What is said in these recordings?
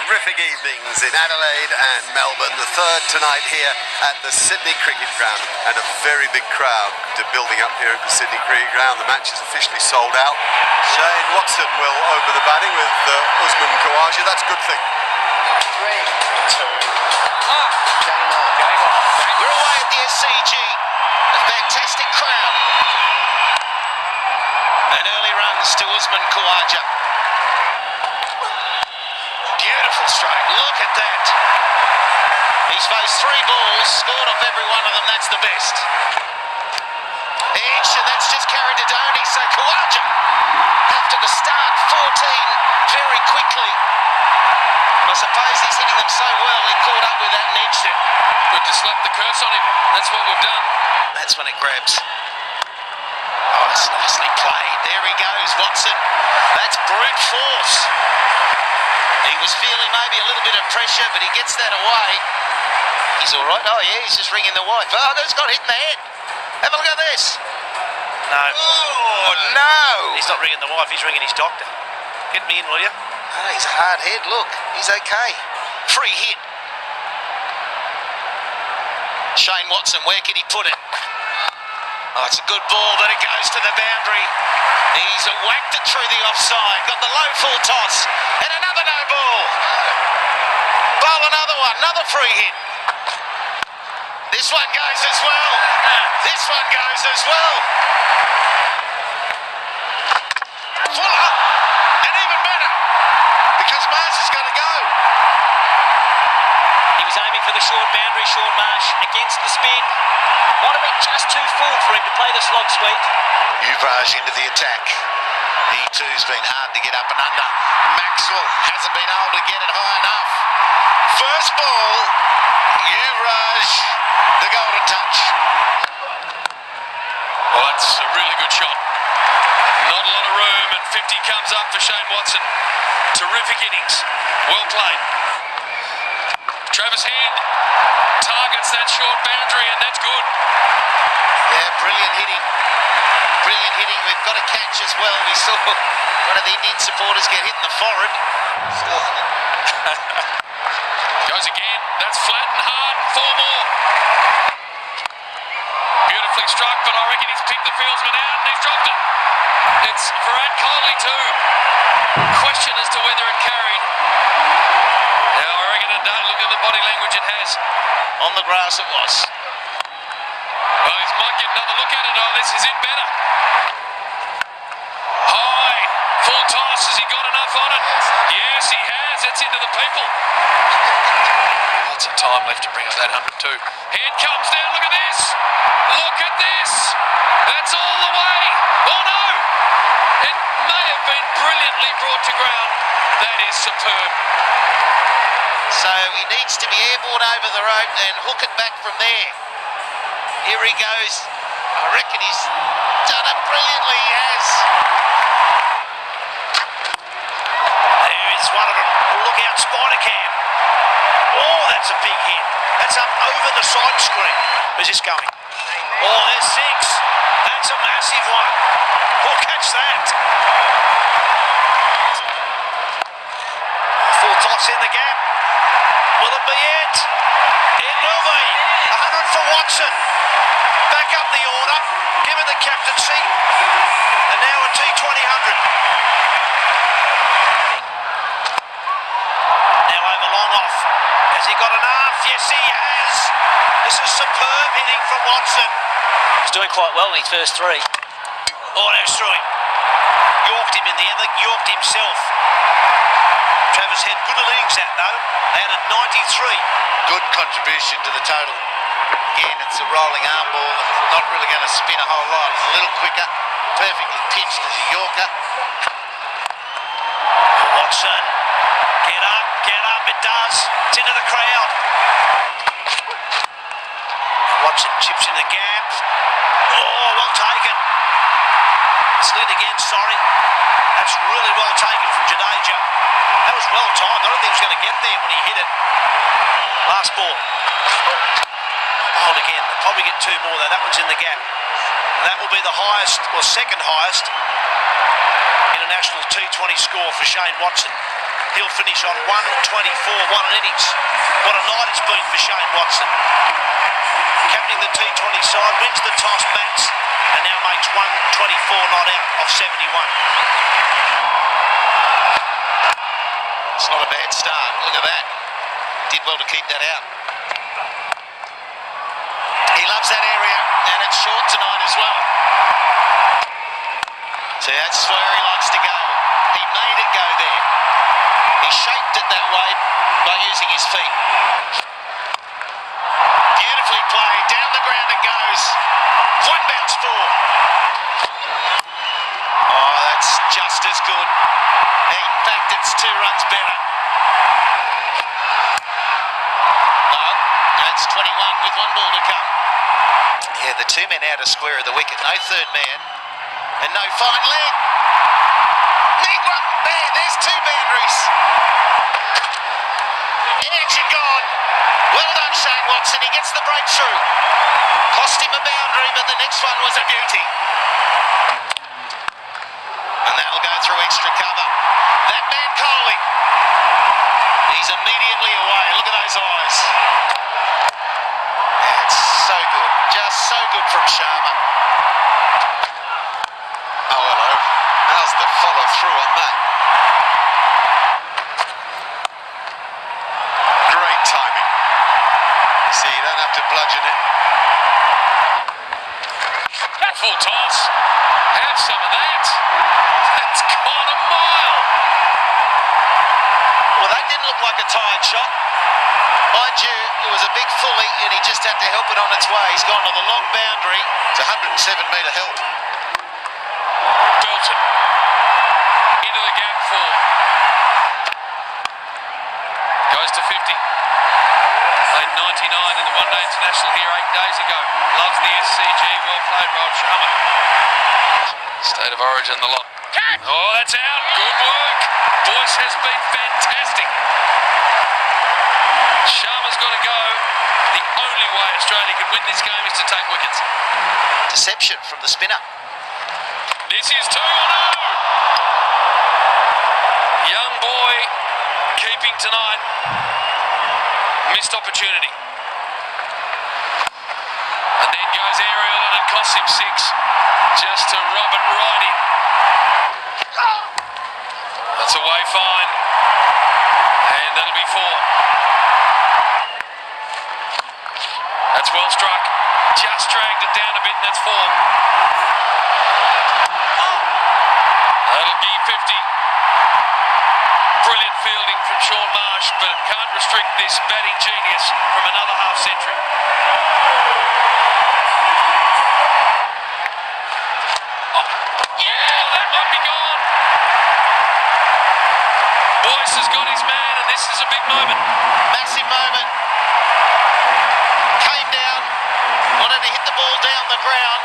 terrific evenings in Adelaide and Melbourne. The third tonight here at the Sydney Cricket Ground, and a very big crowd building up here at the Sydney Cricket Ground. The match is officially sold out. Shane Watson will open the batting with Usman Khawaja. That's a good thing. 3, 2, 1. Game on. Game on. We're away at the MCG. A fantastic crowd. And early runs to Usman Khawaja. Beautiful stroke. Look at that. He's faced 3 balls, scored off every one of them. That's the best. Edge, and that's just carried to Dhoni. So Khawaja, after the start, 14 very quickly. I suppose he's hitting them so well, he caught up with that and edged it. Good to slap the curse on him. That's what we've done. That's when it grabs. Oh, that's nicely played. There he goes, Watson. That's brute force. He was feeling maybe a little bit of pressure, but he gets that away. He's all right. Oh, yeah, he's just ringing the wife. Oh, that's got hit in the head. Have a look at this. No. Oh, no. He's not ringing the wife, he's ringing his doctor. Get me in, will you? Oh, he's a hard head. Look, he's okay. Free hit. Shane Watson, where can he put it? Oh, it's a good ball, but it goes to the boundary. He's whacked it through the offside. Got the low full toss. And another no ball. Bowl another one. Another free hit. This one goes as well. This one goes as well. Fuller. And even better. Because Marsh has got to go. He was aiming for the short boundary, Sean Marsh, against the spin. Might have been just too full for him to play the slog sweep. Yuvraj into the attack. He too's been hard to get up and under. Maxwell hasn't been able to get it high enough. First ball, Yuvraj, the golden touch. Well, that's a really good shot. Not a lot of room, and 50 comes up for Shane Watson. Terrific innings. Well played. Travis Head targets that short boundary, and that's good. Yeah, brilliant hitting. Brilliant hitting. We've got a catch as well. We saw one of the Indian supporters get hit in the forehead. Goes again. That's flat and hard, and 4 more. Beautifully struck, but I reckon he's picked the fieldsman out and he's dropped it. It's Virat Kohli too. Question as to whether it carried. Yeah, I reckon it don't. Look at the body language it has. On the grass it was. Well, he might get another look at it. Oh, this is it better. High, full toss. Has he got enough on it? Yes, he has. It's into the people. Lots of time left to bring up that 102. Head comes down. Look at this. Look at this. That's all the way. Oh, no. It may have been brilliantly brought to ground. That is superb. So he needs to be airborne over the rope and hook it back from there. Here he goes. I reckon he's done it brilliantly. He has. There's one of them. Look out, Spider Cam. Oh, that's a big hit. That's up over the side screen. Where's this going? Oh, there's 6. That's a massive one. Oh, catch that. Full toss in the gap. Will it be it? It will be. 100 for Watson. Back up the order. Given the captaincy. And now a T20 100. Now over long off. Has he got enough? Yes, he has. This is superb hitting from Watson. He's doing quite well in his first 3. Oh, that's through him. Yorked him in the end. Yorked himself. Travis Head, good innings that though. They had a 93. Good contribution to the total. Again, it's a rolling arm ball. Not really going to spin a whole lot. It's a little quicker. Perfectly pitched as a Yorker. Watson, get up, it does. It's into the crowd. Watson chips in the gap. Oh, well taken. Slid again, sorry. That's really well taken from Jadeja. That was well timed. I don't think he was going to get there when he hit it. Last ball. Hold again. They'll probably get 2 more though. That one's in the gap. And that will be the highest, or second highest, international T20 score for Shane Watson. he'll finish on 124, one innings. What a night it's been for Shane Watson. Captaining the T20 side, wins the toss, bats, and now makes 124 not out off 71. It's not a bad start. Look at that. Did well to keep that out. He loves that area, and it's short tonight as well. So that's where he likes to go. He made it go there. He shaped it that way by using his feet. Beautifully played. Down the ground it goes. One bounce four. Oh, that's just as good. In fact, it's 2 runs better. No, that's 21 with 1 ball to come. Yeah, the 2 men out of square of the wicket. No third man. And no fine leg. Need one. There's 2 boundaries. Edge and gone. Well done, Shane Watson. He gets the breakthrough. Cost him a boundary, but the next one was a beauty. And that'll go through extra cover. That man, Coley. He's immediately away. Look at those eyes. That's so good. Just so good from Sharma. Oh, hello. How's the follow through on that? Great timing. You see, you don't have to bludgeon it. Full toss. Have some of that. That's gone a mile. Well, that didn't look like a tired shot. Mind you, it was a big fully, and he just had to help it on its way. He's gone to the long boundary. It's 107-metre help. Belton. Into the gap 4. Goes to 50. Played 99 in the one-day international here 8 days ago. Loves the SCG. Well played, Rob Sharma. State of origin, the lot. Oh, that's out. Good work. Boyce has been fantastic. Sharma's got to go. The only way Australia can win this game is to take wickets. Deception from the spinner. This is 2 on 0. Young boy keeping tonight. Missed opportunity. And then goes aerial and it costs him 6. Just to rub it right in. That's away fine. And that'll be 4. That's well struck. Just dragged it down a bit and that's 4. That'll be 50. Brilliant fielding from Sean Marsh, but it can't restrict this batting genius from another half century. Oh, yeah, that might be gone. Boyce has got his man, and this is a big moment. Massive moment. Came down, wanted to hit the ball down the ground.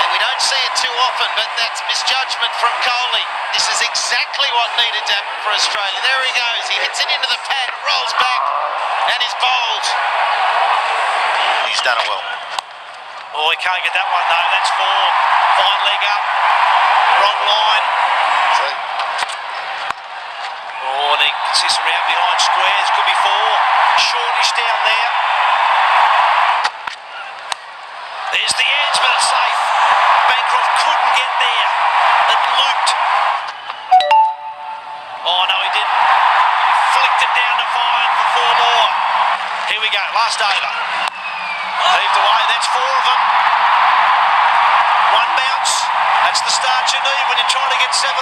And we don't see it too often, but that's misjudgment from Coley. This is exactly what needed to happen for Australia. There he goes. He hits it into the pad, rolls back, and is bowled. He's done it well. Oh, he can't get that one though. That's 4. Fine leg up. Wrong line. Oh, and he sits around behind squares. Could be 4. Shortish down there. There's the edge, but it's safe. Bancroft couldn't get there. It looped. Oh, no, he didn't. He flicked it down to Fine for 4 more. Here we go, last over. Heaved away, that's 4 of them. 1 bounce. That's the start you need when you're trying to get 17.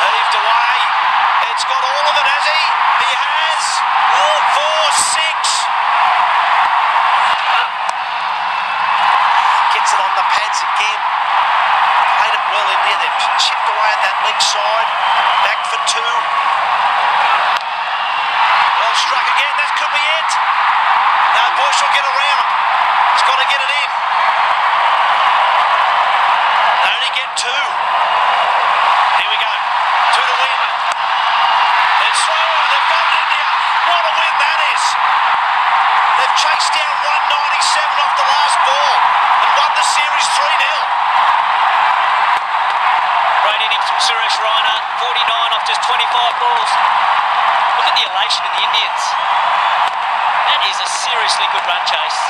Heaved away. It's got all of it, has he? He has. 4, 6. Gets it on the pads again. Played it well in there. They've chipped away at that leg side. Back for 2. Well struck again. That could be it. No, Boyce will get around. He's got to get it in. They only get 2. Here we go. 2 to win. It's through. They've got it in here. What a win that is. They've chased down 197 off the last ball and won the series 3-0. Brady innings from Suresh Raina, 49 off just 25 balls. Look at the elation in the Indians. That is a seriously good run chase.